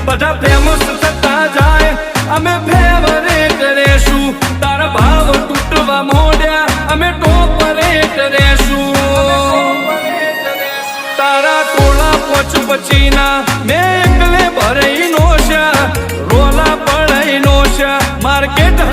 બધા ફેમસ થતા જાય અમે ફેવરેટ રહેશું તારા ભાવ તૂટવા મોડ્યા અમે ટોપરેટ રહેશું તારા ટોળા પોચ પછીના મેં એકલે ભરાઈ નો છે રોલા પડાઈ નો છે માર્કેટ